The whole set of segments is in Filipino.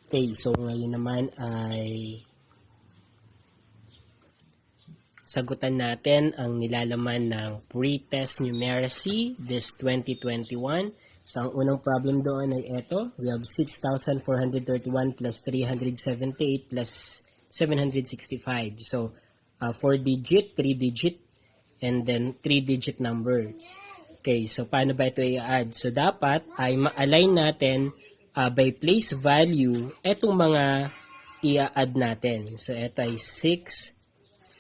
Okay, so ngayon naman ay sagutan natin ang nilalaman ng Pre-Test Numeracy this 2021. So ang unang problem doon ay ito. We have 6,431 plus 378 plus 765. So 4-digit, 3-digit, and then 3-digit numbers. Okay, so paano ba ito i-add? So dapat ay ma-align natin by place value etong mga i-add natin. So ito ay 6,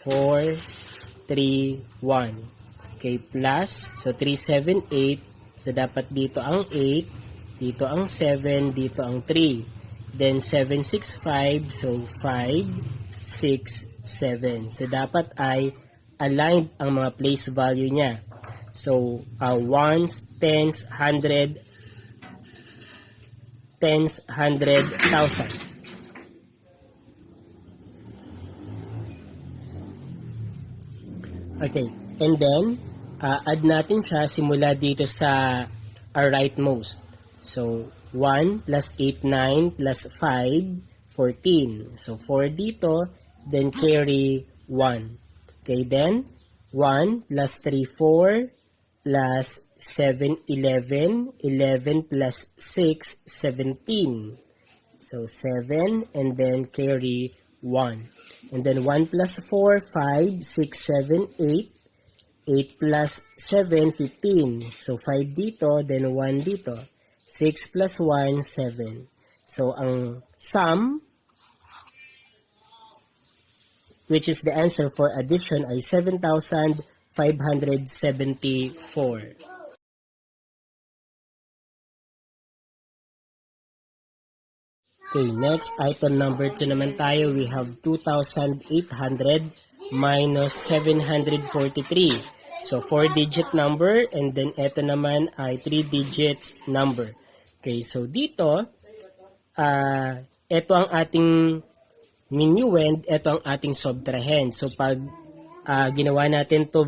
4, 3, 1. Okay, plus. So 3, 7, 8. So dapat dito ang 8, dito ang 7, dito ang 3. Then 7, 6, 5. So 5, 6, 7. So dapat ay aligned ang mga place value niya. So ones, tens, hundred, tens, hundred, thousand. Okay, and then add natin siya simula dito sa rightmost. So 1 plus 8, 9 plus 5, 14. So 4 dito, then carry 1. Okay, then 1 plus 3, 4 plus 7, 11. 11 plus 6, 17. So 7 and then carry 1. And then 1 plus 4, 5, 6, 7, 8. 8 plus 7, 15. So 5 dito, then 1 dito. 6 plus 1, 7. So ang sum, which is the answer for addition, ay 7,574. Okay, next, item number 2 naman tayo. We have 2,800 minus 743. So, 4-digit number, and then ito naman ay 3-digit number. Okay, so dito, ito ang ating minuend, ito ang ating subtrahend. So, pag ginawa natin to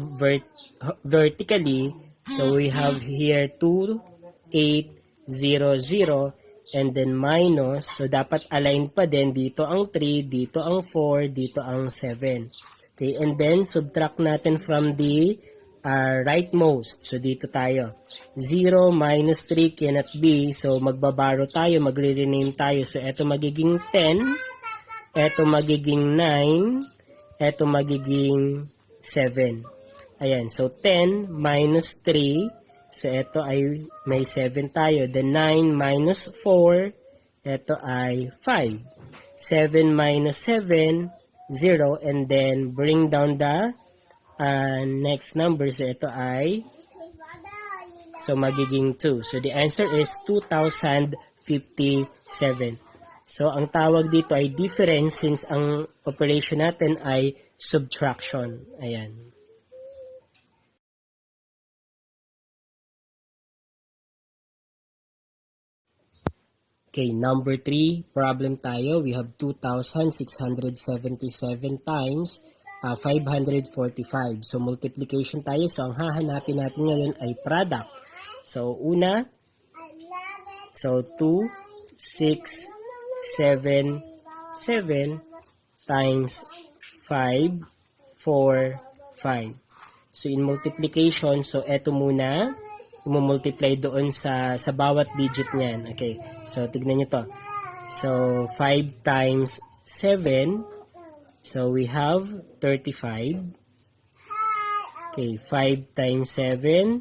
vertically, so we have here 2,800, and then minus, so dapat align pa din, dito ang 3, dito ang 4, dito ang 7. Okay, and then subtract natin from the rightmost. So dito tayo. 0 minus 3 cannot be, so magbabaro tayo, magre-rename tayo. So ito magiging 10, ito magiging 9, ito magiging 7. Ayan, so 10 minus 3, so ito ay may 7 tayo. Then 9 minus 4, ito ay 5. 7 minus 7, 0. And then bring down the next number. So ito ay, so magiging 2. So the answer is 2,057. So ang tawag dito ay difference since ang operation natin ay subtraction. Ayan. Okay, number 3, problem tayo. We have 2,677 times 545. So, multiplication tayo. So, ang hahanapin natin ngayon ay product. So, una, so 2, 6, 7, 7 times 5, 4, 5. So, in multiplication, so eto muna, multiply doon sa bawat digit niyan. Okay, so tignan nyo to. So, 5 times 7, so we have 35. Okay, 5 times 7,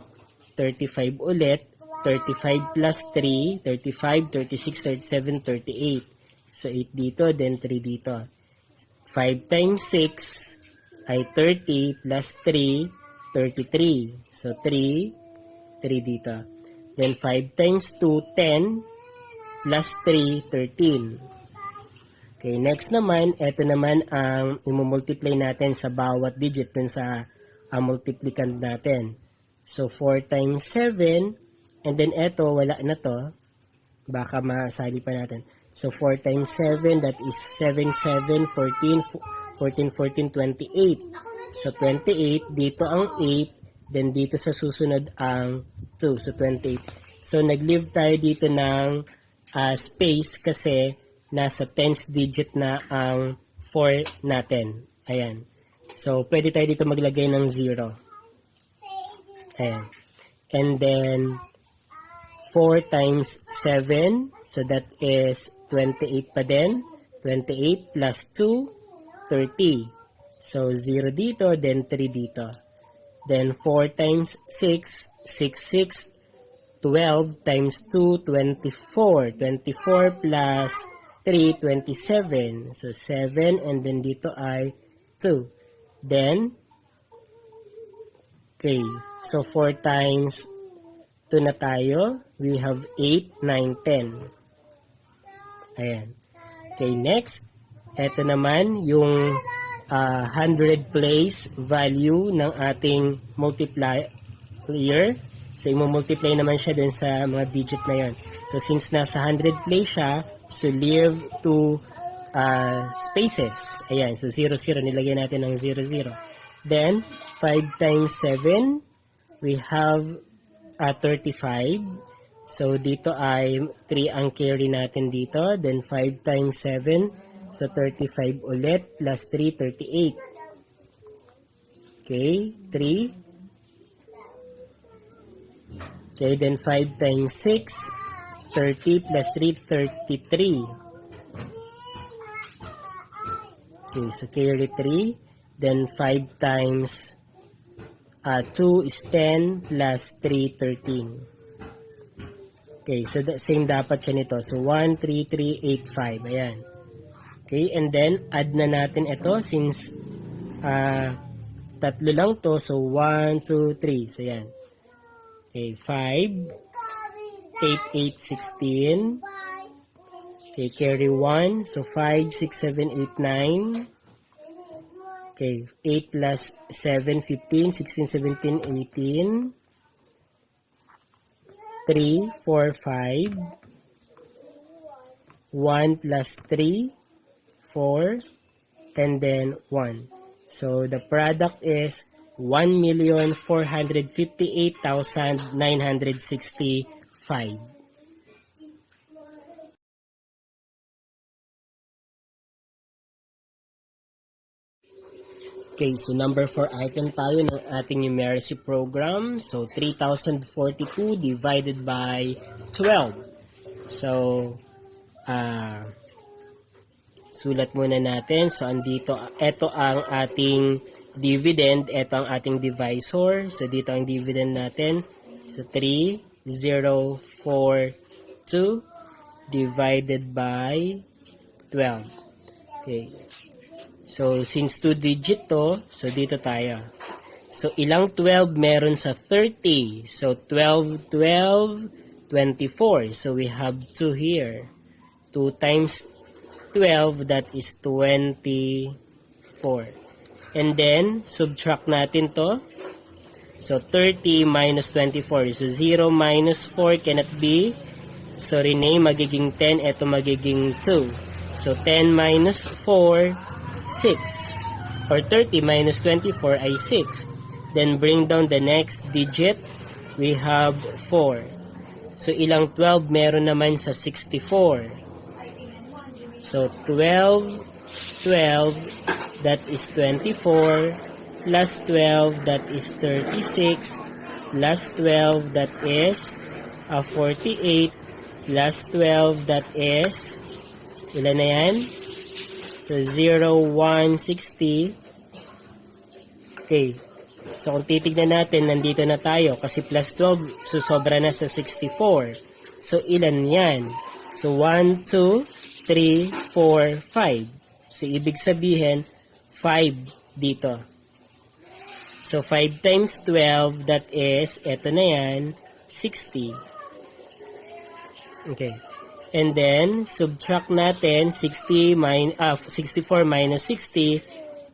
35 ulit. 35 plus 3, 35, 36, 37, 38. So, 8 dito, then 3 dito. 5 times 6 ay 30 plus 3, 33. So, 3 dito. Then 5 times 2, 10 plus 3, 13. Okay, next naman, ito naman ang imumultiply natin sa bawat digit dun sa multiplicand natin. So 4 times 7, and then ito, wala na to. Baka masali pa natin. So 4 times 7, that is 7, 7, 14, 14, 14, 28. So 28, dito ang 8, then dito sa susunod ang 2, so 28. So nag-leave tayo dito ng space kasi nasa tens digit na ang 4 natin. Ayan. So, pwede tayo dito maglagay ng 0. Ayan. And then, 4 times 7, so that is 28 pa din. 28 plus 2, 30. So, 0 dito, then 3 dito. Then, 4 times 6, 6, 12 times 2, 24. 24 plus 3, 27. So, 7, and then dito ay 2. Then, okay, so 4 times 2 na tayo. We have 8, 9, 10. Ayan. Okay, next. Ito naman yung 100 place value ng ating multiplier. So, i-multiply naman siya dun sa mga digit na yan. So, since nasa 100 place siya, so leave 2 spaces. Ayan, so 0, 0. Nilagyan natin ng 0, 0. Then, 5 times 7, we have 35. So, dito ay 3 ang carry natin dito. Then, 5 times 7. So, 35 ulit. Plus 3, 38. Okay, 3. Okay, then 5 times 6. 30 plus 3, 33. Okay, so carry 3. Then, 5 times 2 is 10 plus 3, 13. Okay, so same dapat siya nito. So, 1, 3, 3, 8, 5. Ayan. Okay, and then, add na natin ito since tatlo lang to. So, 1, 2, 3. So, ayan. Okay, 5, 8, 8, 16. Okay, carry 1. So, 5, 6, 7, 8, 9. Okay, 8 plus 7, 15, 16, 17, 18. 3, 4, 5. 1 plus 3, 4. And then 1. So, the product is 1,458,965. Okay, so number 4 item tayo ng ating numeracy program. So, 3,042 divided by 12. So, sulat muna natin. So, andito, ito ang ating dividend. Ito ang ating divisor. So, dito ang dividend natin. So, 3,042 divided by 12. Okay. So, since 2 digit to, so dito tayo. So, ilang 12 meron sa 30? So, 12, 12, 24. So, we have 2 here. 2 times 12, that is 24. And then, subtract natin to. So, 30 minus 24. So, 0 minus 4 cannot be. So, rename, magiging 10. Ito magiging 2. So, 10 minus 4, 6. Or 30 minus 24 ay 6. Then bring down the next digit. We have 4. So ilang 12 meron naman sa 64. So 12, 12, that is 24. Plus 12, that is 36. Plus 12, that is 48. Plus 12, that is, ilan na yan? So, 0, 1, 60. Okay. So, kung titignan natin, nandito na tayo. Kasi plus 12, so sobra na sa 64. So, ilan yan? So, 1, 2, 3, 4, 5. So, ibig sabihin, 5 dito. So, 5 times 12, that is, eto na yan, 60. Okay. And then, subtract natin 64 minus 60,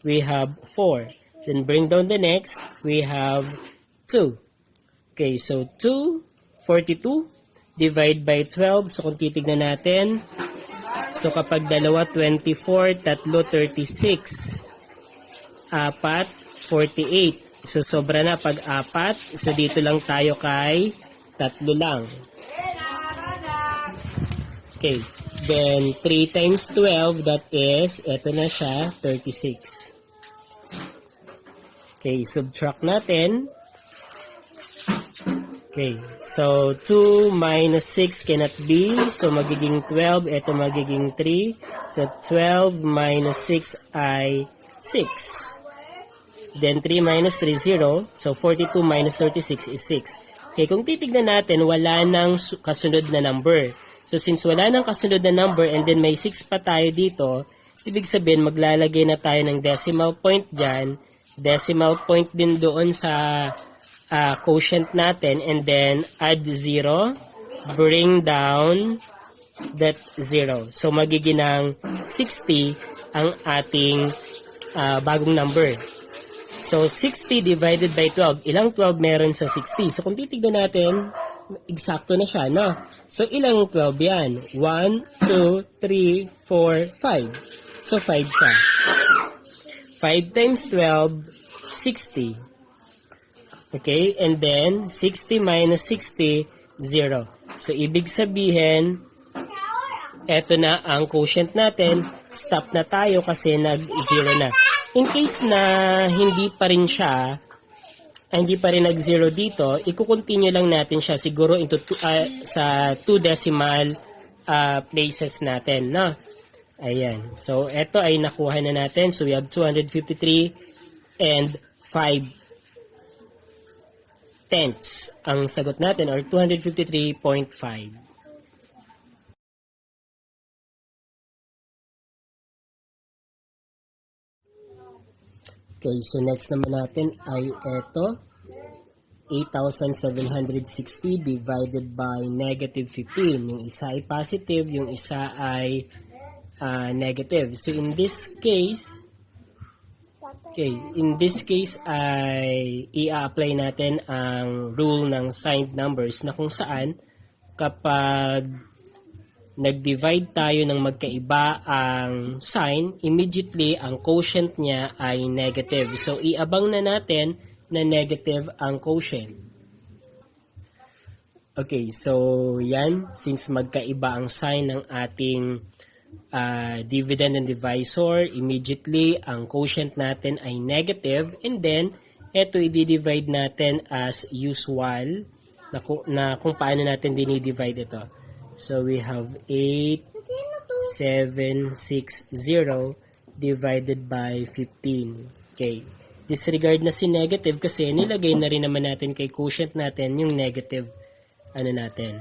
we have 4. Then bring down the next, we have 2. Okay, so 2, 42, divide by 12. So kung titignan natin, so kapag dalawa, 24, tatlo, 36, apat, 48. So sobra na pag apat, so dito lang tayo kay tatlo lang. Okay, Then, 3 times 12, that is, eto na siya, 36. Okay, subtract natin. Okay, so 2 minus 6 cannot be. So, magiging 12. Ito magiging 3. So, 12 minus 6 ay 6. Then, 3 minus 3, 0. So, 42 minus 36 is 6. Okay, kung titignan natin, wala nang kasunod na number. So, since wala nang kasunod na number and then may 6 pa tayo dito, ibig sabihin, maglalagay na tayo ng decimal point dyan. Decimal point din doon sa quotient natin, and then add 0, bring down that 0. So, magiging ng 60 ang ating bagong number. So, 60 divided by 12. Ilang 12 meron sa 60? So, kung titignan natin, eksakto na siya, no? So, ilang 12 yan? 1, 2, 3, 4, 5. So, 5 siya. 5 times 12, 60. Okay, and then 60 minus 60, 0. So, ibig sabihin, eto na ang quotient natin. Stop na tayo kasi nag-0 na. In case na hindi pa rin siya, hindi pa rin nag-0 dito, i-continue lang natin siya siguro into sa 2 decimal places natin. No? Ayan. So, eto ay nakuha na natin. So, we have 253 and 5 tenths ang sagot natin, or 253.5. Okay, so next naman natin ay ito, 8,760 divided by negative 15. Yung isa ay positive, yung isa ay negative. So in this case, ay i-apply natin ang rule ng signed numbers na kung saan kapag nag-divide tayo ng magkaiba ang sign, immediately ang quotient niya ay negative. So, iabang na natin na negative ang quotient. Okay, so yan, since magkaiba ang sign ng ating dividend and divisor, immediately ang quotient natin ay negative, and then ito i-divide natin as usual na kung paano natin dinidivide ito. So we have 8,760 divided by 15. Okay, disregard na si negative kasi nilagay na rin naman natin kay quotient natin yung negative natin.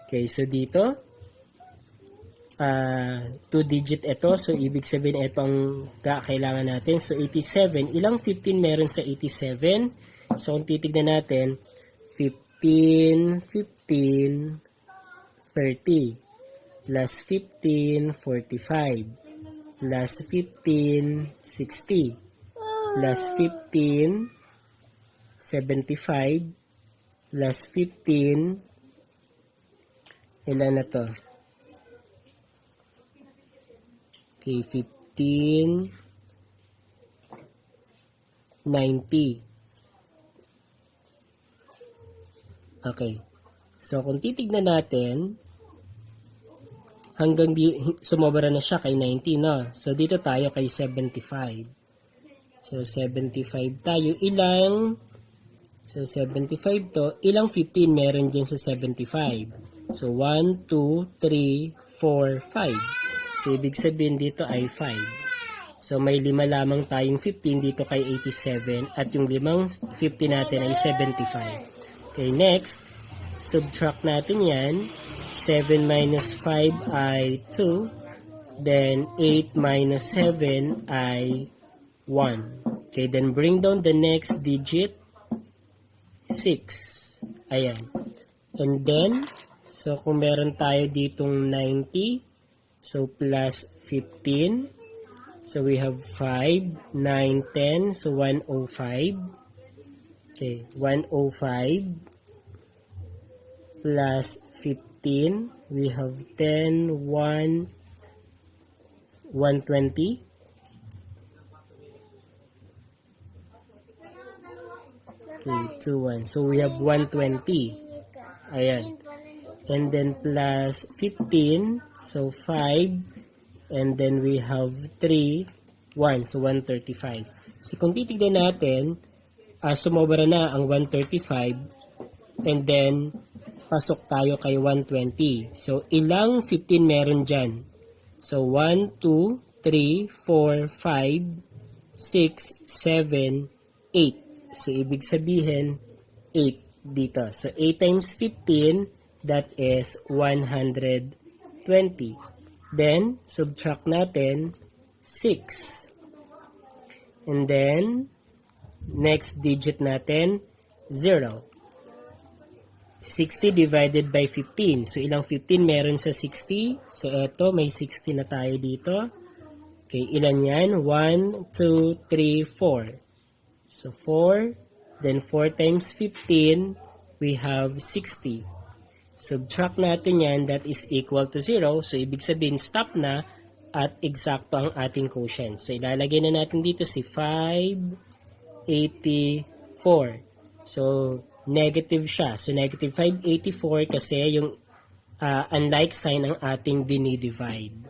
Okay, so dito 2-digit ito. So, ibig sabihin ito ang kailangan natin. So, 87. Ilang 15 meron sa 87? So, kung titignan natin, 15, 15, 30. Plus 15, 45. Plus 15, 60. Plus 15, 75. Plus 15, ilan na to? Okay, 15, 90. Okay. So, kung titignan natin, hanggang sumobra na siya kay 90, no? So, dito tayo kay 75. So, 75 tayo. So, 75 to. Ilang 15 meron dyan sa 75? So, 1, 2, 3, 4, 5. So, ibig sabihin dito ay 5. So, may 5 lamang tayong 15 dito kay 87 at yung 5 50 natin ay 75. Okay, next, subtract natin yan. 7 minus 5 ay 2. Then, 8 minus 7 ay 1. Okay, then bring down the next digit, 6. Ayan. And then, so kung meron tayo ditong 90, so, plus 15. So, we have 5, 9, 10. So, 105. Okay, 105. Plus 15. We have 10, 1, 120. Okay, 2, 1. So, we have 120. Ayan. and then plus 15, so 5, and then we have 3, 1, so 135. So kung titignan natin, sumobra na ang 135, and then pasok tayo kay 120. So ilang 15 meron dyan? So 1, 2, 3, 4, 5, 6, 7, 8. So ibig sabihin 8 dito. So 8 times 15, that is 120. Then, subtract natin 6. And then, next digit natin, 0. 60 divided by 15. So, ilang 15 meron sa 60? So, eto, may 60 na tayo dito. Okay, ilan yan? 1, 2, 3, 4. So, 4. Then, 4 times 15, we have 60. Subtract natin yan, that is equal to 0. So, ibig sabihin, stop na at eksakto ang ating quotient. So, ilalagay na natin dito si 584. So, negative siya. So, negative 584 kasi yung unlike sign ang ating dinidivide.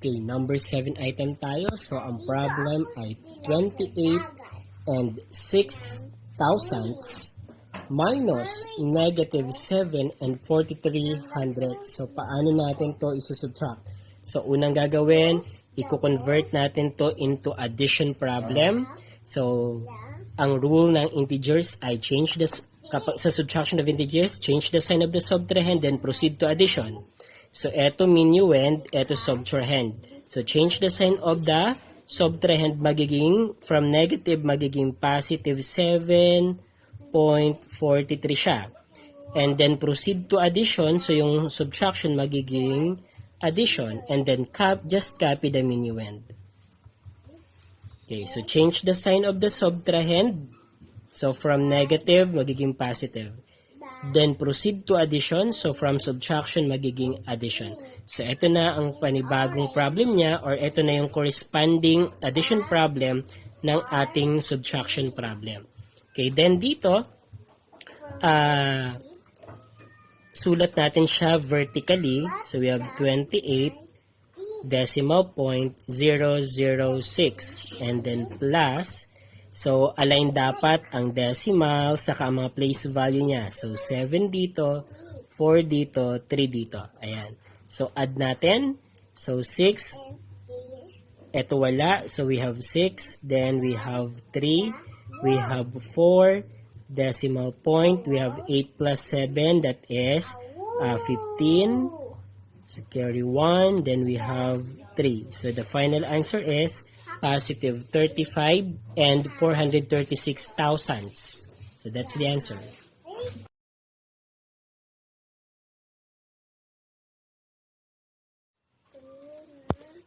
Okay, number 7 item tayo. So, ang problem ay 28 and 6 thousandths minus negative 7 and 43 hundredths. So, paano natin to isusubtract? So, unang gagawin, i-convert natin to into addition problem. So, ang rule ng integers ay change the, kapag sa subtraction of integers, change the sign of the subtrahend, then proceed to addition. So, eto minuend, eto subtrahend. So, change the sign of the subtrahend, magiging, from negative, magiging positive 7.43 siya. And then proceed to addition, so yung subtraction magiging addition, and then just copy the minuend. Okay, so change the sign of the subtrahend, so from negative magiging positive. Then proceed to addition, so from subtraction magiging addition. So ito na ang panibagong problem niya, or ito na yung corresponding addition problem ng ating subtraction problem. Okay, then dito, sulat natin siya vertically. So we have 28.006 and then plus. So align dapat ang decimal saka ang mga place value niya. So 7 dito, 4 dito, 3 dito. Ayan. So add natin. So 6. Ito wala. So we have 6. Then we have 3. We have 4. Decimal point, we have 8 plus 7, that is 15. So carry 1, then we have 3. So the final answer is positive 35 and 436 thousandths. So that's the answer.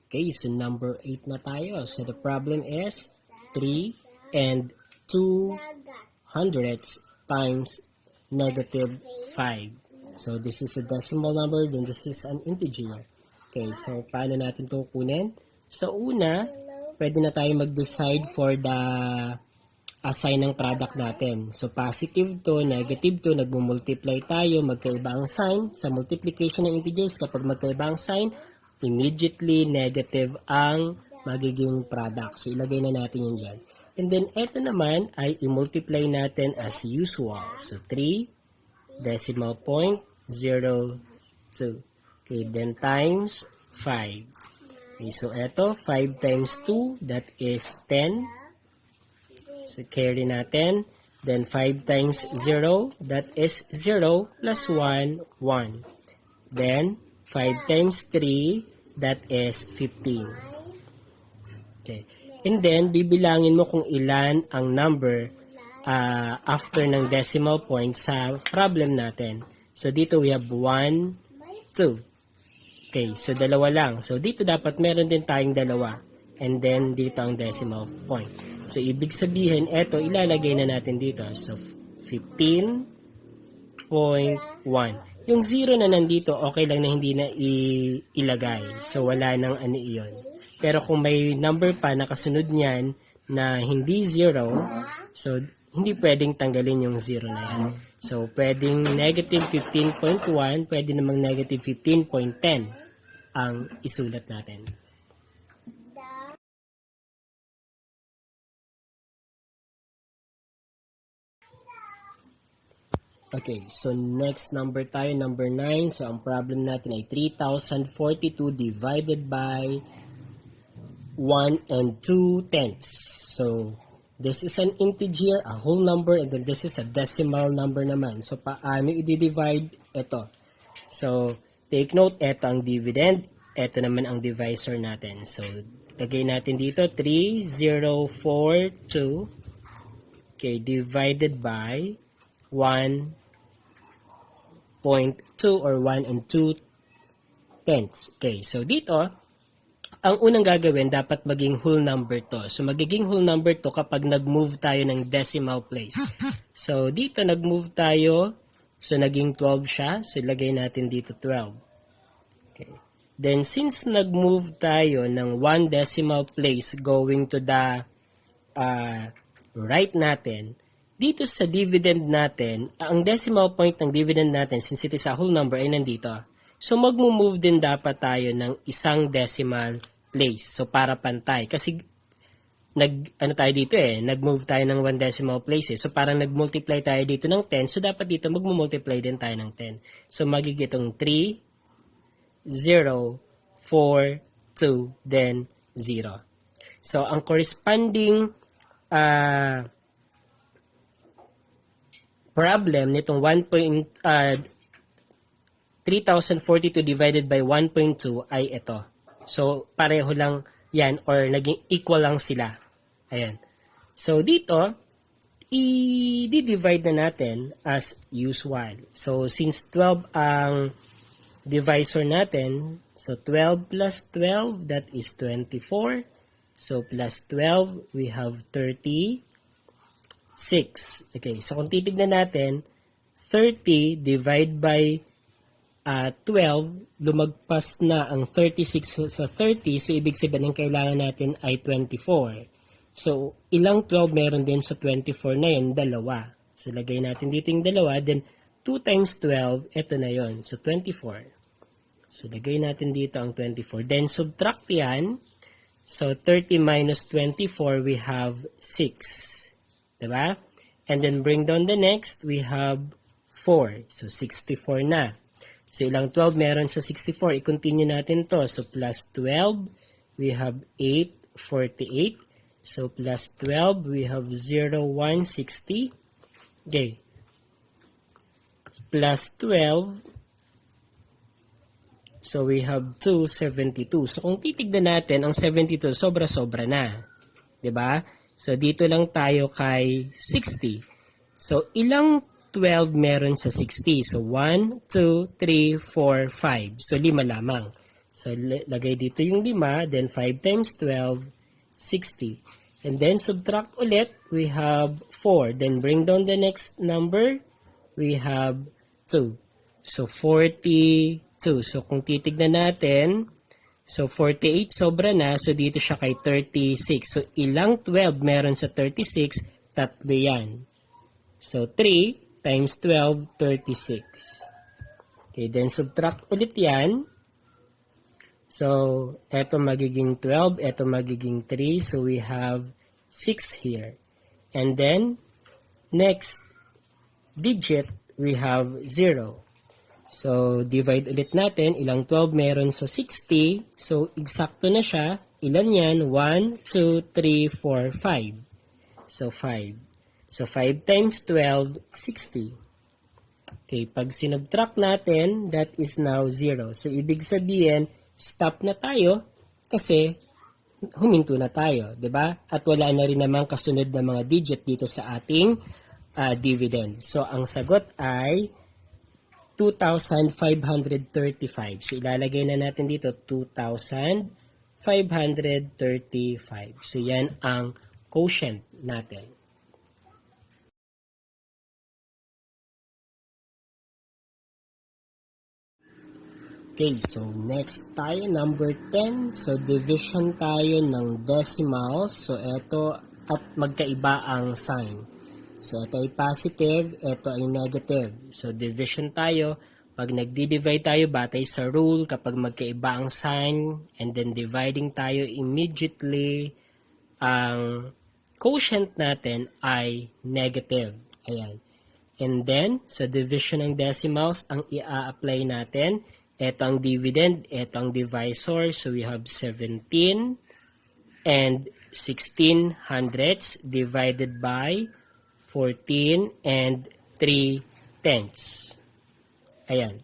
Okay, so number 8 na tayo. So the problem is 3 and 2 hundredths times negative 5. So this is a decimal number, then this is an integer. Okay, so paano natin ito kunin? So una, pwede na tayo mag-decide for the assign ng product natin. So positive to, negative to, nagmumultiply tayo, magkaiba ang sign. Sa multiplication ng integers, kapag magkaiba ang sign, immediately negative ang magiging product. So ilagay na natin yun dyan. And then, ito naman ay i-multiply natin as usual. So, 3, decimal point, 0, 2. Okay, then times 5. Okay, so ito, 5 times 2, that is 10. So, carry natin. Then, 5 times 0, that is 0 plus 1, 1. Then, 5 times 3, that is 15. Okay. And then, bibilangin mo kung ilan ang number after ng decimal point sa problem natin. So, dito we have 1, 2. Okay, so dalawa lang. So, dito dapat meron din tayong dalawa. And then, dito ang decimal point. So, ibig sabihin, eto, ilalagay na natin dito. So, 15.1. Yung 0 na nandito, okay lang na hindi na ilagay. So, wala nang ano iyon. Pero kung may number pa nakasunod niyan na hindi 0, so hindi pwedeng tanggalin yung 0 na yan. So pwedeng negative 15.1, pwede namang negative 15.10 ang isulat natin. Okay, so next number tayo, number 9. So ang problem natin ay 3,042 divided by 1 and 2 tenths. So, this is an integer, a whole number, and then this is a decimal number naman. So, paano i-divide ito? So, take note, ito ang dividend, ito naman ang divisor natin. So, lagay natin dito, 3042, okay, divided by 1.2 or 1 and 2 tenths. Okay, so dito, ang unang gagawin, dapat maging whole number to. So, magiging whole number to kapag nag-move tayo ng decimal place. So, dito nag-move tayo. So, naging 12 siya. So, ilagay natin dito 12. Okay. Then, since nag-move tayo ng 1 decimal place going to the right natin, dito sa dividend natin, ang decimal point ng dividend natin, since it is a whole number, ay nandito. So, mag-move din dapat tayo ng isang decimal place. So, para pantay. Kasi, tayo dito nag-move tayo ng 1 decimal place So, parang nag-multiply tayo dito ng 10. So, dapat dito mag-multiply din tayo ng 10. So, magiging itong 3, 0, 4, 2, then 0. So, ang corresponding problem nitong 3042 divided by 1.2 ay ito. So, pareho lang yan or naging equal lang sila. Ayan. So, dito, i-divide na natin as usual. So, since 12 ang divisor natin, so 12 plus 12, that is 24. So, plus 12, we have 36. Okay, so kung titignan natin, 30 divide by 12, lumagpas na ang 36 sa 30, so ibig sabihin ang kailangan natin ay 24. So, ilang 12 meron din sa 24 na yun? Dalawa. So, lagay natin dito yung dalawa, then 2 times 12, ito na yun. So, 24. So, lagay natin dito ang 24. Then, subtract yan. So, 30 minus 24, we have 6. Diba? And then, bring down the next, we have 4. So, 64 na. So, ilang 12 meron sa 64? I-continue natin to. So, plus 12, we have 8, 48. So, plus 12, we have 0, 1, 60. Okay. Plus 12, so we have 2, 72. So, kung titignan natin, ang 72, sobra-sobra na. Diba? So, dito lang tayo kay 60. So, ilang 12 meron sa 60. So, 1, 2, 3, 4, 5. So, 5 lamang. So, lagay dito yung 5. Then, 5 times 12, 60. And then, subtract ulit. We have 4. Then, bring down the next number. We have 2. So, 42. So, kung titignan natin, so, 48 sobra na. So, dito siya kay 36. So, ilang 12 meron sa 36? Tatlo yan. So, 3 times 12, 36. Okay, then subtract ulit yan. So, eto magiging 12, eto magiging 3. So, we have 6 here. And then, next digit, we have 0. So, divide ulit natin. Ilang 12 meron sa 60. So, eksakto na siya. Ilan yan? 1, 2, 3, 4, 5. So, 5. So, 5 times 12, 60. Okay, pag sinubtract natin, that is now 0. So, ibig sabihin, stop na tayo kasi huminto na tayo, 'di ba? At wala na rin namang kasunod na mga digit dito sa ating dividend. So, ang sagot ay 2,535. So, ilalagay na natin dito 2,535. So, yan ang quotient natin. Okay, so next tayo, number 10. So, division tayo ng decimals. So, ito at magkaiba ang sign. So, ito ay positive, ito ay negative. So, division tayo. Pag nagdi-divide tayo, batay sa rule, kapag magkaiba ang sign, and then dividing tayo immediately, ang quotient natin ay negative. Ayan. And then, sa division ng decimals, ang i-apply natin, ito ang dividend, ito ang divisor. So, we have 17 and 16 hundredths divided by 14 and 3 tenths. Ayan.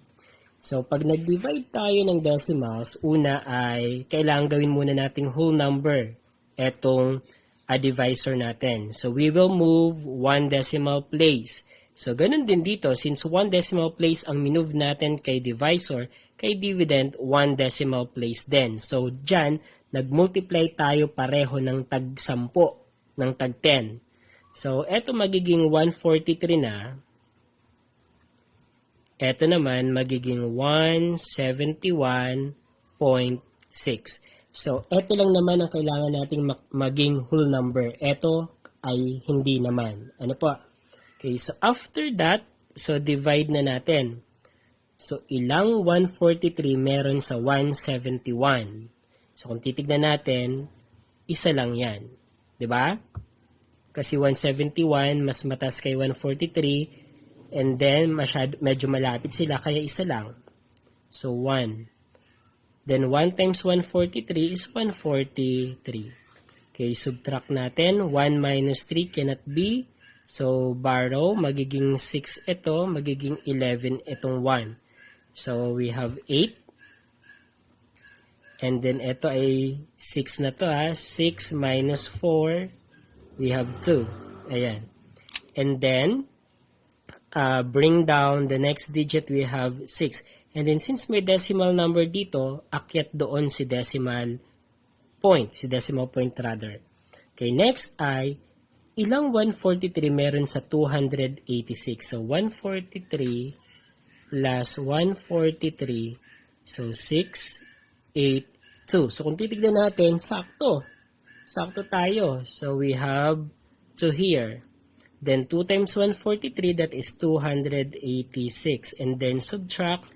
So, pag nag-divide tayo ng decimals, una ay kailangan gawin muna nating whole number etong divisor natin. So, we will move 1 decimal place. So, ganun din dito, since 1 decimal place ang minove natin kay divisor, kay dividend, 1 decimal place din. So, dyan, nag-multiply tayo pareho ng tag-10, ng tag-10. So, eto magiging 143 na. Eto naman, magiging 171.6. So, eto lang naman ang kailangan nating maging whole number. Eto ay hindi naman. Ano po? Okay, so after that, so divide na natin. So, ilang 143 meron sa 171? So, kung titignan natin, isa lang yan. Diba? Kasi 171, mas mataas kay 143, and then medyo malapit sila, kaya isa lang. So, 1. Then 1 times 143 is 143. Okay, subtract natin. 1 minus 3 cannot be. So, borrow, magiging 6 ito, magiging 11 itong 1. So, we have 8. And then, ito ay 6 na to ha. 6 minus 4, we have 2. Ayan. And then, bring down the next digit, we have 6. And then, since may decimal number dito, akyat doon si decimal point. Okay, next ay, ilang 143 meron sa 286? So, 143 plus 143, so 6, 8, 2. So, kung titignan natin, sakto. Sakto tayo. So, we have 2 here. Then, 2 times 143, that is 286. And then, subtract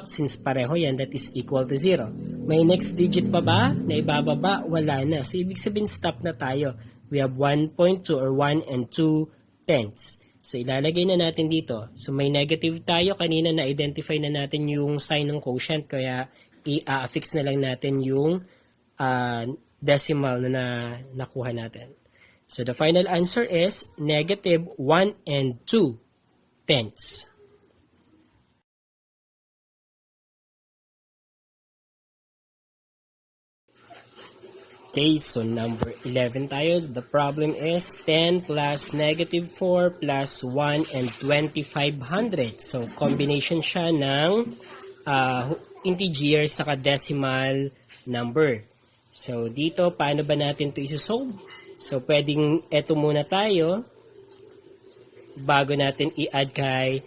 since pareho yan, that is equal to 0. May next digit pa ba na ibababa? Wala na. So, ibig sabihin, stop na tayo. We have 1.2 or 1 and 2 tenths. So, ilalagay na natin dito. So, may negative tayo. Kanina na-identify na natin yung sign ng quotient. Kaya, i-affix na lang natin yung decimal na nakuha natin. So, the final answer is negative 1 and 2 tenths. Okay, so number 11 tayo. The problem is 10 plus negative 4 plus 1 and 2,500. So, combination siya ng integer saka decimal number. So, dito, paano ba natin ito isosolve? So, pwedeng eto muna tayo bago natin i-add kay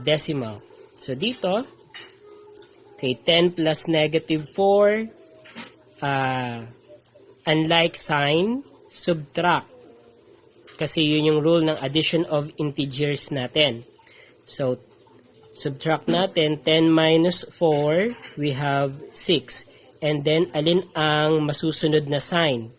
decimal. So, dito, okay, 10 plus negative 4, unlike sign, subtract. Kasi yun yung rule ng addition of integers natin. So, subtract natin 10 minus 4, we have 6. And then, alin ang masusunod na sign?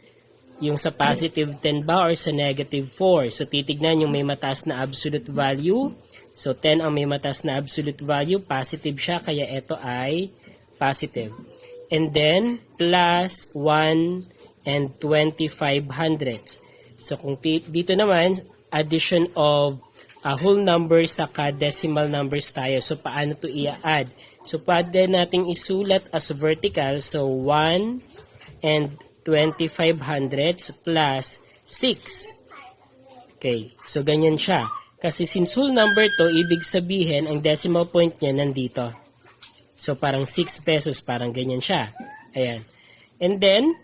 Yung sa positive 10 ba or sa negative 4? So, titignan yung may mataas na absolute value. So, 10 ang may mataas na absolute value. Positive siya, kaya ito ay positive. And then, plus 1 and 2,500. So, kung dito naman, addition of whole numbers saka decimal numbers tayo. So, paano to i-add? So, pwede nating isulat as vertical. So, 1 and 2,500 plus 6. Okay, so ganyan siya. Kasi since whole number to, ibig sabihin, ang decimal point niya nandito. So, parang 6 pesos, parang ganyan siya. Ayan. And then,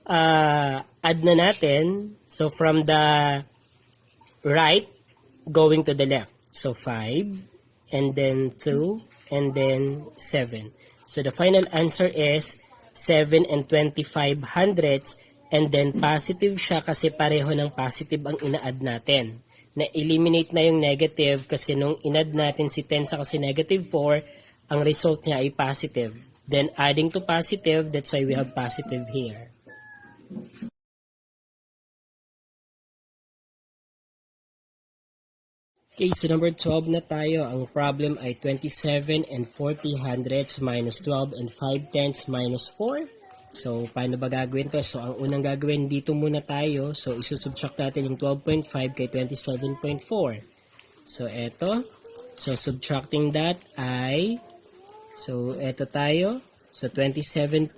add na natin. So, from the right, going to the left. So, 5, and then 2, and then 7. So, the final answer is 7 and 2,500, and then positive siya kasi pareho ng positive ang ina-add natin. Na-eliminate na yung negative kasi nung in-add natin si 10 sa kasi negative 4, ang result niya ay positive. Then, adding to positive, that's why we have positive here. Okay, so number 12 na tayo. Ang problem ay 27 and 40 hundredths minus 12 and 5 tenths minus 4. So, paano ba gagawin to? So, ang unang gagawin, dito muna tayo. So, isusubtract natin yung 12.5 kay 27.4. So, eto. So, subtracting that ay, so, eto tayo. So, 27.4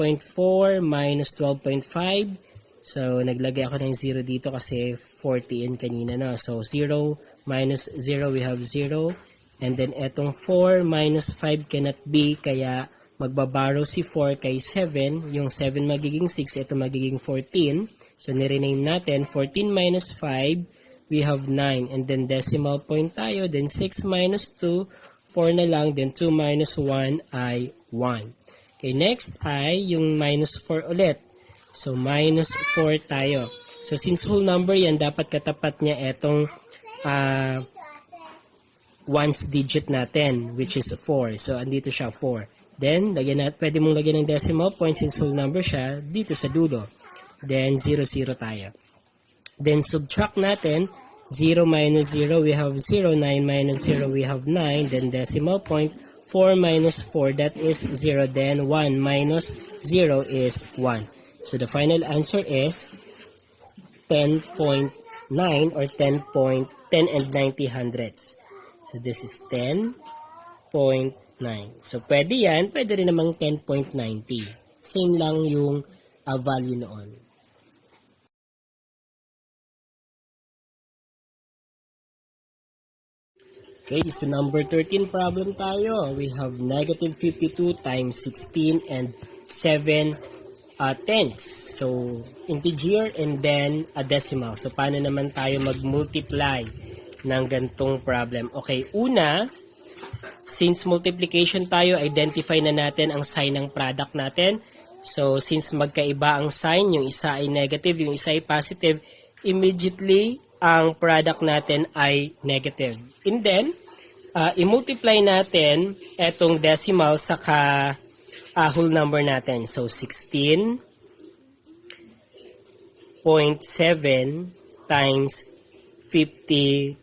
minus 12.5. So, naglagay ako ng 0 dito kasi 40 in kanina na. So, 0 minus 0, we have 0. And then, etong 4 minus 5 cannot be, kaya magbaborrow si 4 kay 7. Yung 7 magiging 6, ito magiging 14. So, nirename natin. 14 minus 5, we have 9. And then, decimal point tayo. Then, 6 minus 2, 4 na lang. Then, 2 minus 1 ay 1. Okay, next ay yung minus 4 ulit. So, minus 4 tayo. So, since whole number yan, dapat katapat niya etong ones digit natin, which is 4. So, andito siya 4. Then, pwede mong lagyan ng decimal point since whole number siya dito sa dulo. Then, 0, 0 tayo. Then, subtract natin. 0 minus 0, we have 0. 9 minus 0, we have 9. Then, decimal point. 4 minus 4, that is 0. Then 1 minus 0 is 1. So the final answer is 10.9 or 10.10 and 90 hundredths. So this is 10.9. So pwede yan, pwede rin namang 10.90. Same lang yung value noon. Okay, so number 13 problem tayo. We have negative 52 times 16 and 7 tenths. So, integer and then a decimal. So, paano naman tayo mag-multiply ng gantong problem? Okay, una, since multiplication tayo, identify na natin ang sign ng product natin. So, since magkaiba ang sign, yung isa ay negative, yung isa ay positive, immediately, ang product natin ay negative. And then, i-multiply natin etong decimal saka whole number natin. So, 16.7 times 52.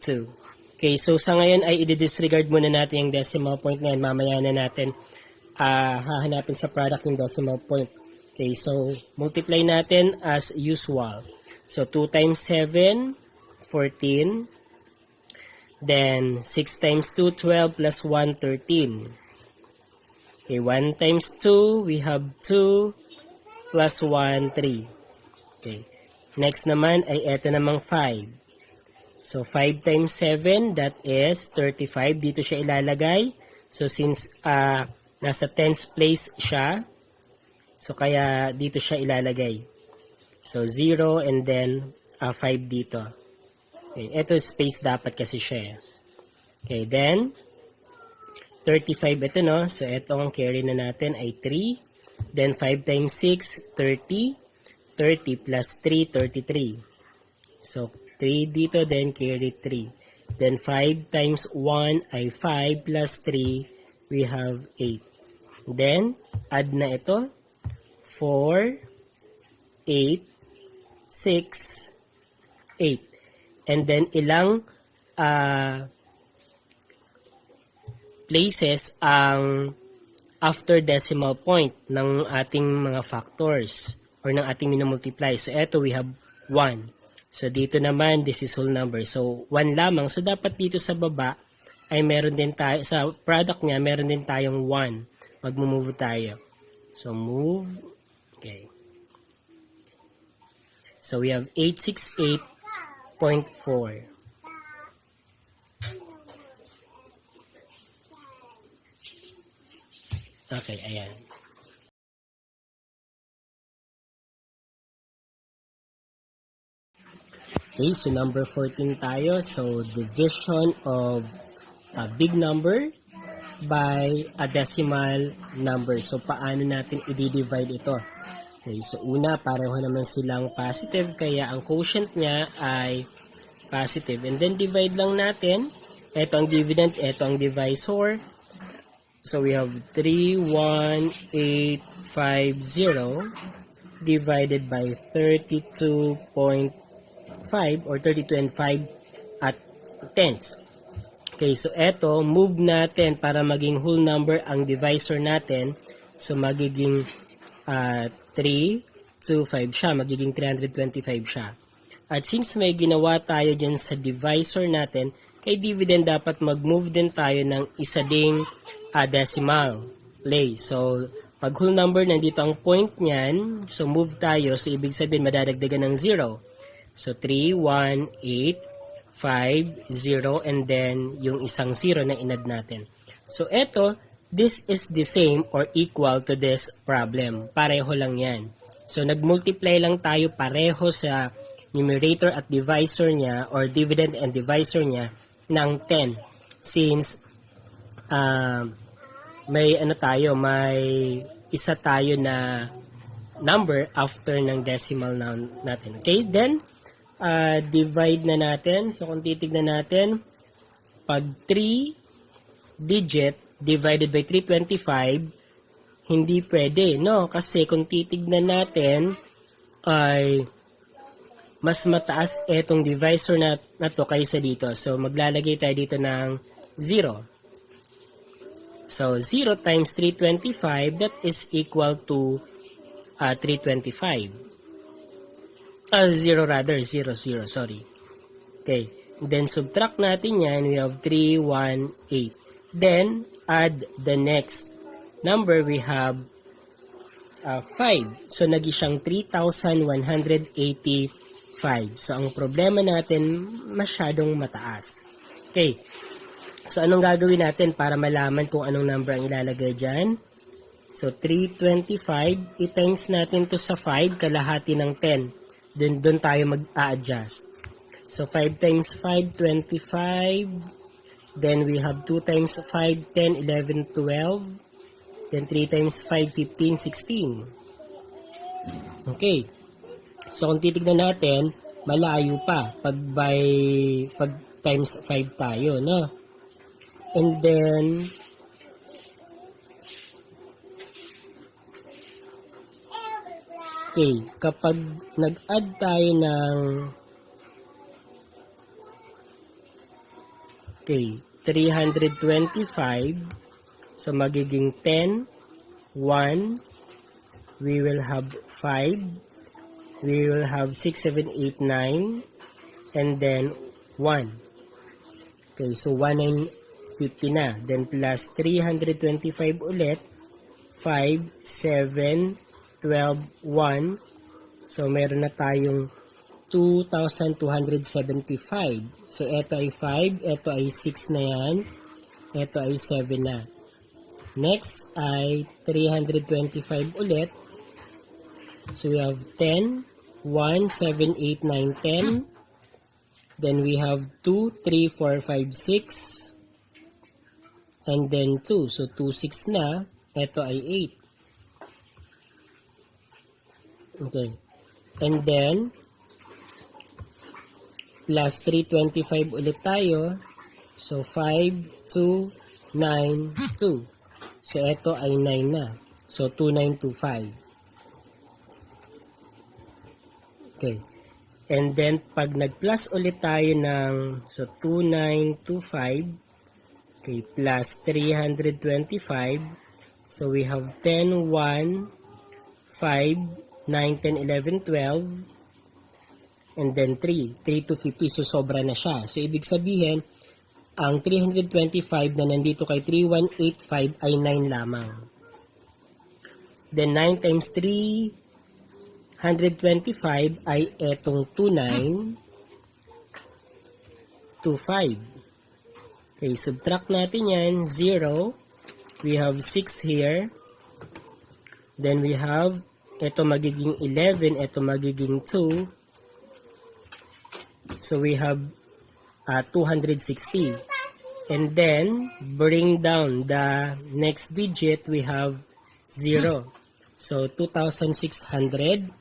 Okay, so sa ngayon ay i-disregard muna natin yung decimal point na yan. Mamaya na natin hahanapin sa product yung decimal point. Okay, so multiply natin as usual. So, 2 times 7, 14. Then, 6 times 2, 12 plus 1, 13. Okay, 1 times 2, we have 2 plus 1, 3. Okay. Next naman ay eto namang 5. So, 5 times 7, that is 35. Dito siya ilalagay. So, since nasa 10th place siya, so kaya dito siya ilalagay. So, 0 and then 5 dito. Okay, ito space dapat kasi siya. Okay, then 35 ito no. So ito ang carry na natin ay 3. Then 5 times 6, 30. 30 plus 3, 33. So 3 dito, then carry 3. Then 5 times 1 ay 5 plus 3, we have 8. Then add na ito. 4, 8, 6, 8. And then, ilang places ang after decimal point ng ating mga factors or ng ating minumultiply. So, eto we have 1. So, dito naman, this is whole number. So, 1 lamang. So, dapat dito sa baba ay meron din tayo, sa product niya, meron din tayong 1. Mag-move tayo. So, move. Okay. So, we have 868.4. Okay, ayan. Okay, so number 14 tayo. So, division of a big number by a decimal number. So, paano natin i-divide ito? Okay, so una, pareho naman silang positive, kaya ang quotient niya ay positive. And then, divide lang natin. Ito ang dividend, ito ang divisor. So, we have 31850 divided by 32.5 or 32 and 5 at tenths. Okay, so ito, move natin para maging whole number ang divisor natin. So, magiging 325 siya, magiging 325 siya. At since may ginawa tayo dyan sa divisor natin, kay dividend dapat mag-move din tayo ng isa ding decimal place. So, pag whole number, nandito ang point niyan. So, move tayo. So, ibig sabihin, madadagdagan ng 0. So, 31850 and then yung isang 0 na inad natin. So, eto, this is the same or equal to this problem. Pareho lang yan. So, nag-multiply lang tayo pareho sa numerator at divisor niya or dividend and divisor niya ng 10. Since may may isa tayo na number after ng decimal natin. Okay, then divide na natin. So, kung titignan natin, pag 3 digit divided by 325, hindi pwede, no? Kasi kung titignan natin, ay mas mataas etong divisor na to kaysa dito. So, maglalagay tayo dito ng 0. So 0 times 325, that is equal to 325. 0 rather, 0, 0, sorry. Okay. Then subtract natin yan, we have 318. Then add the next number, we have 5. So naging siyang 3,185. So ang problema natin, masyadong mataas. Okay. So anong gagawin natin para malaman kung anong number ang ilalagay dyan? So 325, i-times natin to sa 5, kalahati ng 10. Then doon tayo mag-a-adjust. So 5 times 5, 25. Then we have 2 times 5, 10, 11, 12. Then 3 times 5, 15, 16. Okay. So kung titignan natin, malayo pa pag times 5 tayo, no? And then okay, kapag nag-add tayo ng 325, so magiging 10, 1, we will have 5, we will have 6, 7, 8, 9, and then 1. Okay, so 1,950 na. Then plus 325 ulit, 5, 7, 12, 1. So meron na tayong 2,275. So ito ay 5, ito ay 6 na yan, ito ay 7 na. Next ay 325 ulit. So we have 10, 1, 7, 8, 9, 10. Then we have 2, 3, 4, 5, 6. And then 2. So 2, 6 na. Ito ay 8. Okay. And then, plus 325 ulit tayo. So 5, 2, 9, 2. So ito ay 9 na. So 2925. Okay. And then, pag nag-plus ulit tayo ng, so 2925, okay, plus 325, so we have 10, 1, 5, 9, 10, 11, 12, and then 3 to 50, so sobra na siya. So, ibig sabihin, ang 325 na nandito kay 3185 ay 9 lamang. Then, 9 times 3, 125 ay etong 2925. Okay, subtract natin yan, 0. We have 6 here. Then we have, ito magiging 11, ito magiging 2. So we have 260. And then, bring down the next digit, we have 0. So 2,600.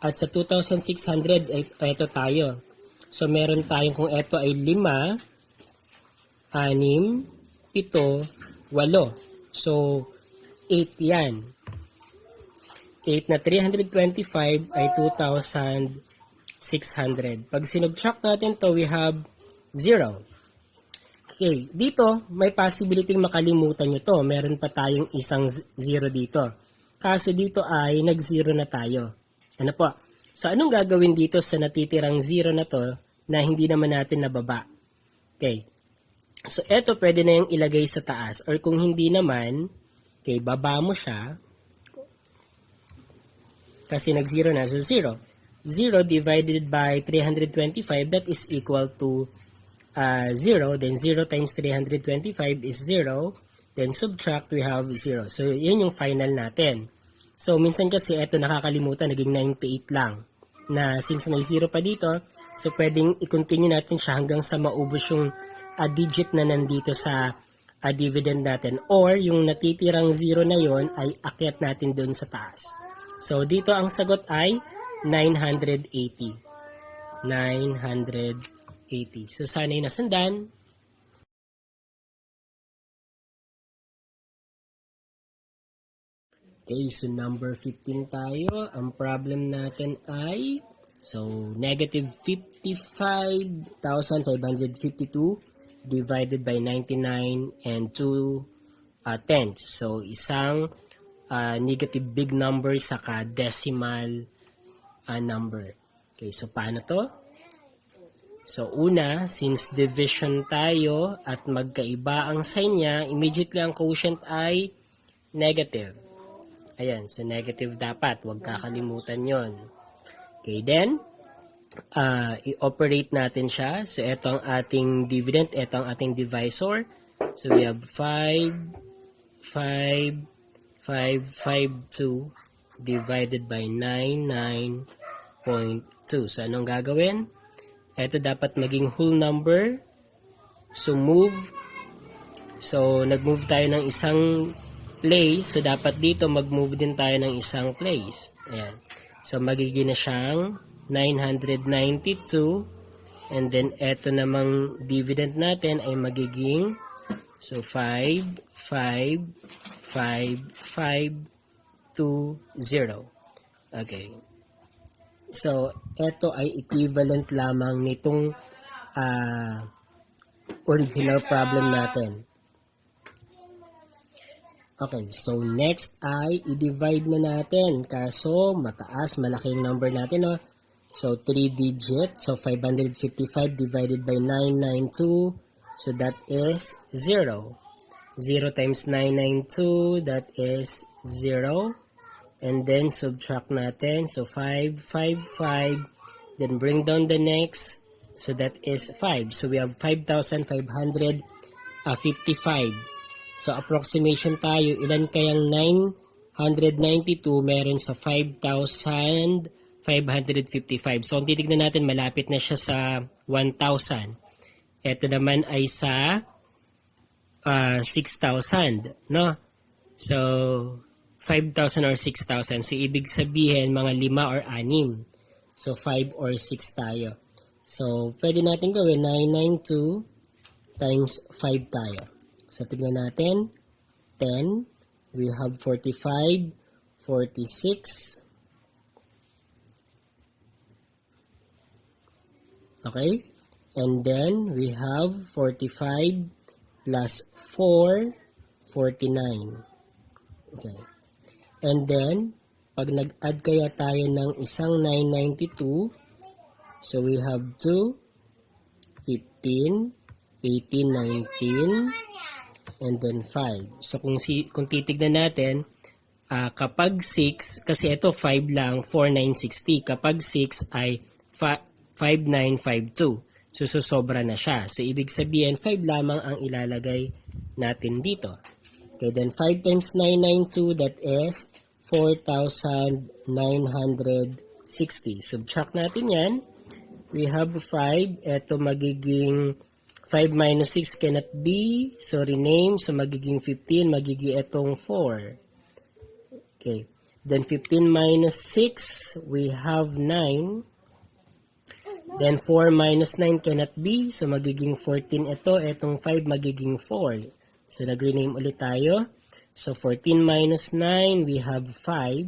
At sa 2,600, ito tayo. So, meron tayong kung ito ay 5, 6, 7, 8. So, 8 yan. 8 na 325 ay 2,600. Pag sinubtract natin to, we have 0. Okay, dito, may possibility makalimutan nyo to. Meron pa tayong isang 0 dito. Kaso dito ay nag-0 na tayo. Ano po? So, anong gagawin dito sa natitirang 0 na to na hindi naman natin nababa? Okay. So, eto pwede na yung ilagay sa taas. Or kung hindi naman, okay, baba mo siya. Kasi nag-0 na. So, 0. 0 divided by 325, that is equal to 0. Then, 0 times 325 is 0. Then, subtract, we have 0. So, yun yung final natin. So, minsan kasi ito nakakalimutan, naging 98 lang. Na since may 0 pa dito, so pwedeng i-continue natin siya hanggang sa maubos yung digit na nandito sa dividend natin. Or, yung natitirang 0 na yon ay akyat natin doon sa taas. So, dito ang sagot ay 980. 980. So, sana'y nasundan. Okay, so number 15 tayo. Ang problem natin ay, so, negative 55,552 divided by 99 and 2 tenths. So, isang negative big number saka decimal number. Okay, so paano to? So, una, since division tayo at magkaiba ang sign niya, immediately ang quotient ay negative. Ayan, so negative dapat. Huwag kakalimutan yon. Okay, then, i-operate natin siya. So, ito ang ating dividend, ito ang ating divisor. So, we have 5.2 divided by 9.2. So, anong gagawin? Ito dapat maging whole number. So, move. So, nag-move tayo ng isang place. So, dapat dito mag-move din tayo ng isang place. Ayan. So, magiging na siyang 992. And then, ito namang dividend natin ay magiging so, 5.5.5.5.2.0. Okay. So, ito ay equivalent lamang nitong original problem natin. Okay, so next ay i-divide na natin. Kaso, mataas, malaki yung number natin, no? So, 3 digit. So, 555 divided by 992. So, that is 0. 0 times 992, that is 0. And then, subtract natin. So, 5, 5, 5. Then, bring down the next. So, that is 5. So, we have 5,555. So, approximation tayo. Ilan kayang 992 meron sa 5,555. So, kung titignan natin, malapit na siya sa 1,000. Ito naman ay sa 6,000. No? So, 5,000 or 6,000. So, ibig sabihin, mga 5 or 6. So, 5 or 6 tayo. So, pwede natin gawin 992 times 5 tayo. So, tignan natin. 10. We have 45, 46. Okay? And then, we have 45 plus 4, 49. Okay. And then, pag nag-add kaya tayo ng isang 992, so we have 2, 15, 18, 19, and then 5. So kung titignan natin, kapag 6, kasi ito 5 lang, 4960. Kapag 6 ay 5952. So sobra na siya. So ibig sabihin, 5 lamang ang ilalagay natin dito. Okay, then 5 times 992, that is 4,960. Subtract natin yan. We have 5. Ito magiging 5 minus 6 cannot be. So rename. So magiging 15. Magiging itong 4. Okay. Then 15 minus 6, we have 9. Then 4 minus 9 cannot be. So magiging 14 ito. Itong 5 magiging 4. So, nag-rename ulit tayo. So, 14 minus 9, we have 5.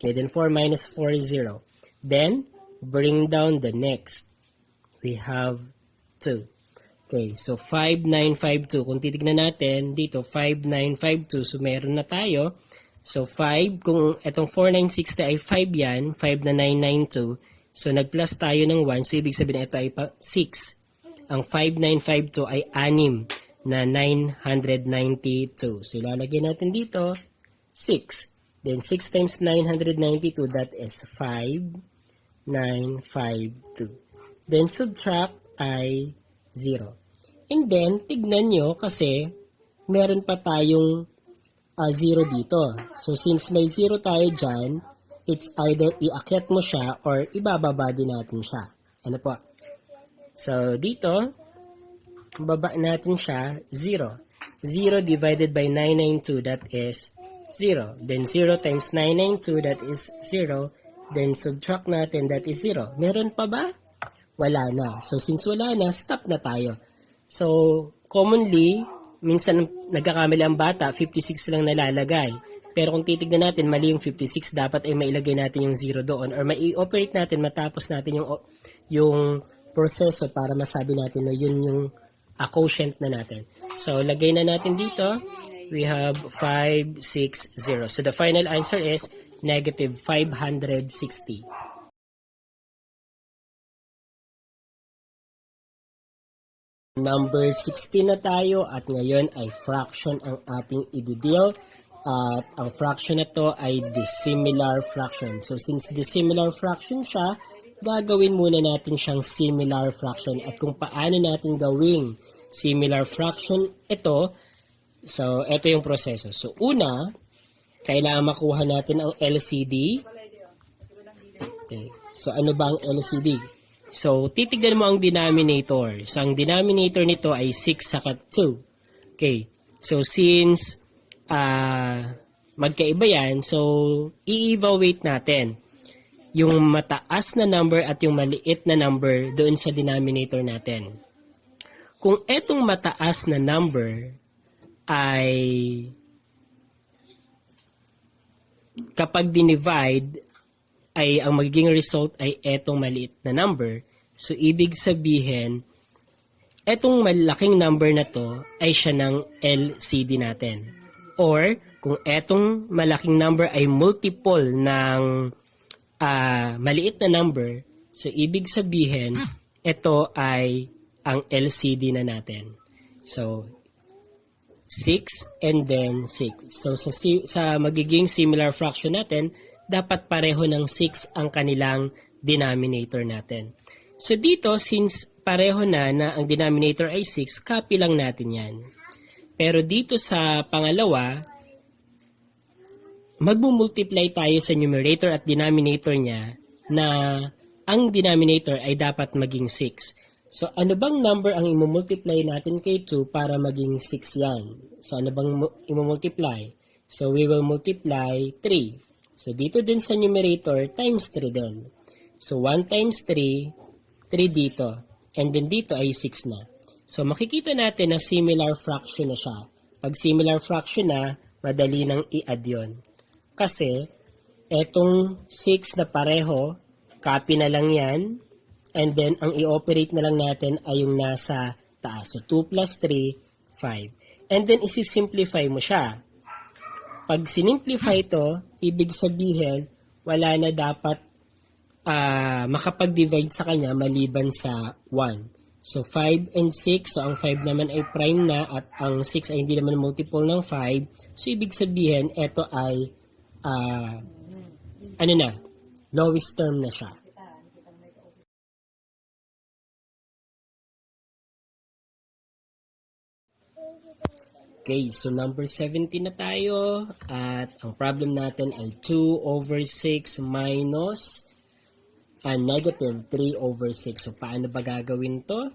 Okay, then 4 minus 4 is 0. Then, bring down the next. We have 2. Okay, so 5952. Kung titignan natin, dito 5952. So, meron na tayo. So, 5, kung itong 4960 ay 5 yan, 5 na 992. So, nag-plus tayo ng 1. So, ibig sabihin ito ay 6. Ang 5952 ay 6 na 992. So, ilalagay natin dito, 6. Then, 6 times 992, that is 5,952. Then, subtract ay 0. And then, tignan nyo kasi meron pa tayong 0 dito. So, since may 0 tayo dyan, it's either iakyat mo siya or ibababa din natin siya. Ano po? So, dito, baba natin siya, 0. 0 divided by 992, that is 0. Then 0 times 992, that is 0. Then subtract natin, that is 0. Meron pa ba? Wala na. So since wala na, stop na tayo. So commonly, minsan nagkakamali ang bata, 56 lang nalalagay. Pero kung titignan natin, mali yung 56, dapat ay mailagay natin yung 0 doon or mai-operate natin matapos natin yung proseso para masabi natin na yun yung quotient na natin. So, lagay na natin dito. We have 560. So, the final answer is negative 560. Number 16 na tayo at ngayon ay fraction ang ating i-deal. At ang fraction na to ay dissimilar fraction. So, since dissimilar fraction siya, gagawin muna natin siyang similar fraction. At kung paano natin gawing similar fraction ito, so, ito yung proseso. So, una, kailangan makuha natin ang LCD. Okay. So, ano ba ang LCD? So, titignan mo ang denominator. So, ang denominator nito ay 6 saka 2. Okay. So, since magkaiba yan, so, i-evaluate natin yung mataas na number at yung maliit na number doon sa denominator natin. Kung etong mataas na number ay kapag dinivide ay ang magiging result ay etong maliit na number. So, ibig sabihin, etong malaking number na to ay siya ng LCD natin. Or, kung etong malaking number ay multiple ng maliit na number, so, ibig sabihin, ito ay ang LCD na natin. So, 6 and then 6. So, sa magiging similar fraction natin, dapat pareho ng 6 ang kanilang denominator natin. So dito, since pareho na ang denominator ay 6, copy lang natin yan. Pero dito sa pangalawa, magmumultiply tayo sa numerator at denominator niya na ang denominator ay dapat maging 6. So ano bang number ang imumultiply natin kay 2 para maging 6 yan? So ano bang imumultiply? So we will multiply 3. So, dito din sa numerator, times 3 din. So, 1 times 3, 3 dito. And then dito ay 6 na. So, makikita natin na similar fraction na siya. Pag similar fraction na, madali nang i-add yun. Kasi, etong 6 na pareho, copy na lang yan. And then, ang i-operate na lang natin ay yung nasa taas. So, 2 plus 3, 5. And then, isi-simplify mo siya. Pag sinimplify ito, ibig sabihin, wala na dapat makapag-divide sa kanya maliban sa 1. So, 5 and 6. So, ang 5 naman ay prime na at ang 6 ay hindi naman multiple ng 5. So, ibig sabihin, ito ay lowest term na siya. Okay, so number 17 na tayo at ang problem natin ay 2 over 6 minus negative 3 over 6. So, paano ba gagawin to?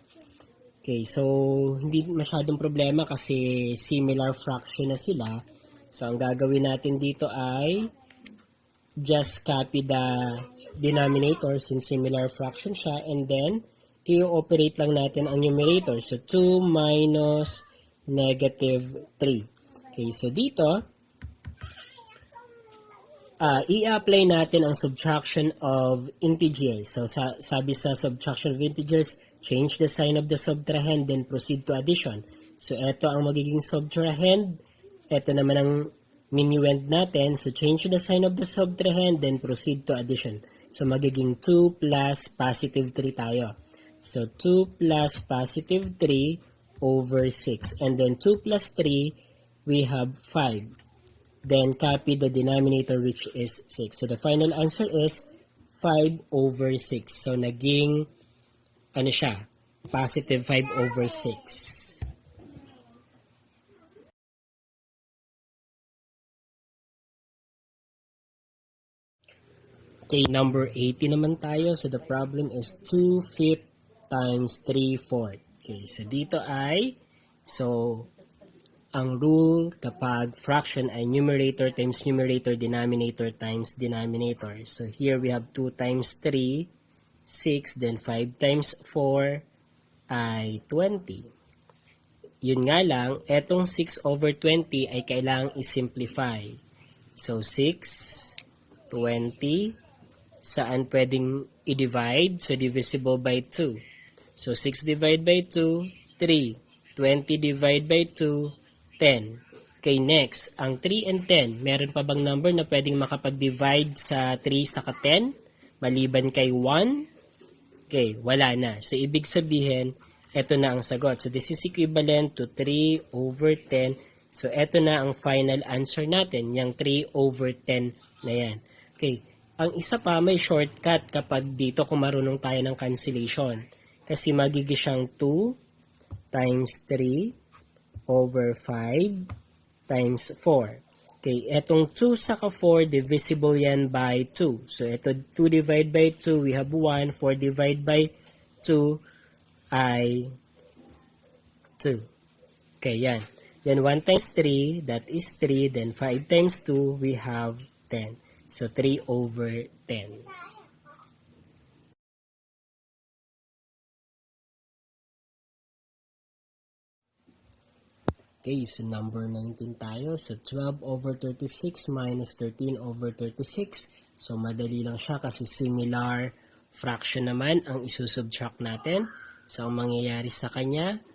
Okay, so hindi masyadong problema kasi similar fraction na sila. So, ang gagawin natin dito ay just copy the denominator since similar fraction siya and then i-operate lang natin ang numerator. So, 2 minus negative 3. Okay, so dito, i-apply natin ang subtraction of integers. So, sabi sa subtraction of integers, change the sign of the subtrahend, then proceed to addition. So, ito ang magiging subtrahend. Ito naman ang minuend natin. So, change the sign of the subtrahend, then proceed to addition. So, magiging 2 plus positive 3 tayo. So, 2 plus positive 3 over 6. And then 2 plus 3, we have 5. Then copy the denominator which is 6. So the final answer is 5 over 6. So naging, positive 5 over 6. Okay, number 80 naman tayo. So the problem is 2/5 times 3/4. Okay, so dito ay, ang rule kapag fraction ay numerator times numerator, denominator times denominator. So here we have 2 times 3, 6, then 5 times 4 ay 20. Yun nga lang, etong 6 over 20 ay kailangang i-simplify. So 6, 20, saan pwedeng i-divide? So divisible by 2. So, 6 divided by 2, 3. 20 divided by 2, 10. Okay, next, ang 3 and 10, meron pa bang number na pwedeng makapag-divide sa 3 saka 10? Maliban kay 1? Okay, wala na. So, ibig sabihin, ito na ang sagot. So, this is equivalent to 3 over 10. So, ito na ang final answer natin, yung 3 over 10 na yan. Okay, ang isa pa, may shortcut kapag dito kung marunong tayo ng cancellation. Kasi magiging siyang 2 times 3 over 5 times 4. Okay, etong 2 saka 4, divisible yan by 2. So, ito 2 divided by 2, we have 1. 4 divided by 2 ay 2. Okay, yan. Then 1 times 3, that is 3. Then 5 times 2, we have 10. So, 3 over 10. Okay, so number 19 tayo. So, 12 over 36 minus 13 over 36. So, madali lang siya kasi similar fraction naman ang isusubtract natin. So, ang mangyayari sa kanya,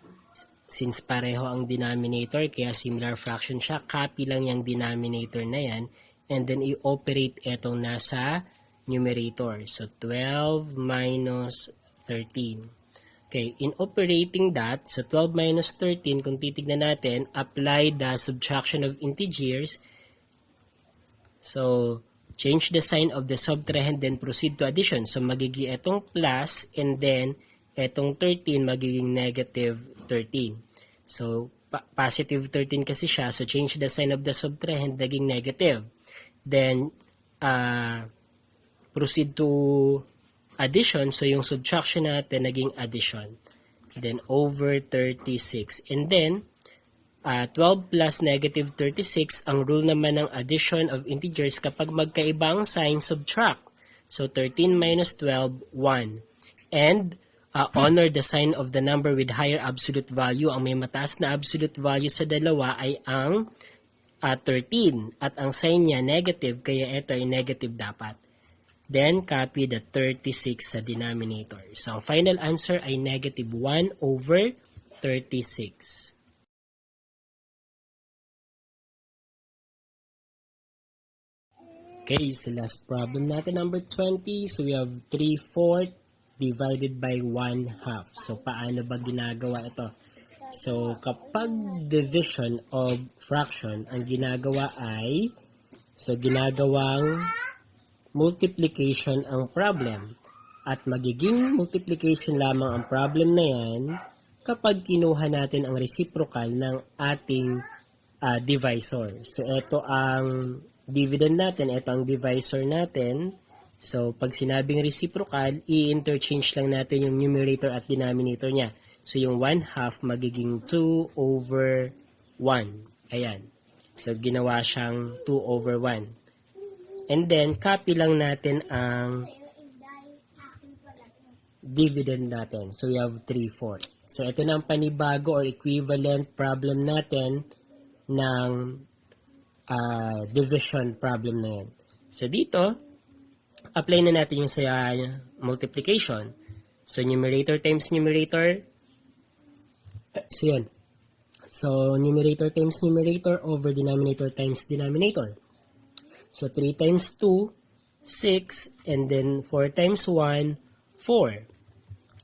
since pareho ang denominator, kaya similar fraction siya, copy lang yung denominator na yan, and then i-operate etong nasa numerator. So, 12 minus 13. Okay, in operating that, so 12 minus 13, kung titignan natin, apply the subtraction of integers. So, change the sign of the subtrahend, then proceed to addition. So, magiging etong plus, and then etong 13, magiging negative 13. So, positive 13 kasi siya, so change the sign of the subtrahend, naging negative. Then, proceed to addition, so yung subtraction natin naging addition. Then over 36. And then, 12 plus negative 36, ang rule naman ng addition of integers kapag magkaiba ang sign, subtract. So 13 minus 12, 1. And honor the sign of the number with higher absolute value. Ang may mataas na absolute value sa dalawa ay ang 13. At ang sign niya negative, kaya ito ay negative dapat. Then, copy the 36 sa denominator. So, ang final answer ay negative 1 over 36. Okay, so last problem natin, number 20. So, we have 3/4 divided by 1/2. So, paano ba ginagawa ito? So, kapag division of fraction, ang ginagawa ay, so, ginagawang multiplication ang problem. At magiging multiplication lamang ang problem na yan kapag kinuha natin ang reciprocal ng ating divisor. So, ito ang dividend natin, ito ang divisor natin. So, pag sinabing reciprocal, i-interchange lang natin yung numerator at denominator niya. So, yung 1/2 magiging 2 over 1. Ayan. So, ginawa siyang 2 over 1. And then, copy lang natin ang dividend natin. So, we have 3/4. So, ito na ang panibago or equivalent problem natin ng division problem na yan. So, dito, apply na natin yung sa multiplication. So, numerator times numerator. So, yan. So, numerator times numerator over denominator times denominator. So, 3 times 2, 6, and then 4 times 1, 4.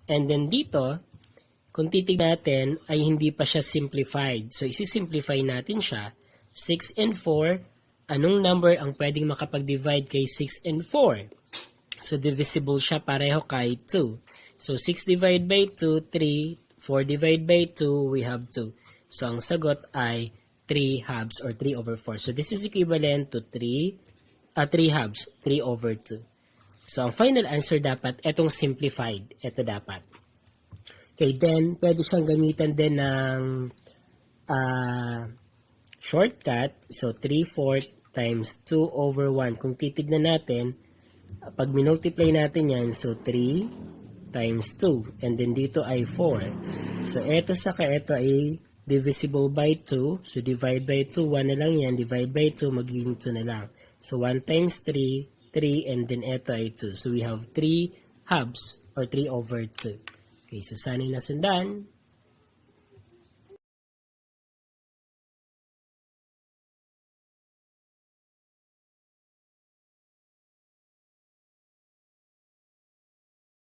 And then dito, kung titignan natin, ay hindi pa siya simplified. So, isi-simplify natin siya. 6 and 4, anong number ang pwedeng makapag-divide kay 6 and 4? So, divisible siya pareho kay 2. So, 6 divided by 2, 3. 4 divided by 2, we have 2. So, ang sagot ay 3 halves or 3 over 4. So, this is equivalent to 3 halves, 3 over 2. So, ang final answer dapat, etong simplified. Ito dapat. Okay, then, pwede siyang gamitan din ng shortcut. So, 3/4 times 2 over 1. Kung titignan natin, pag minultiply natin yan, so 3 times 2. And then, dito ay 4. So, ito saka ito ay divisible by 2. So, divide by 2, 1 na lang yan. Divide by 2, magiging 2 na lang. So, 1 times 3, 3, and then ito ay 2. So, we have 3 halves or 3 over 2. Okay, so sana nasundan.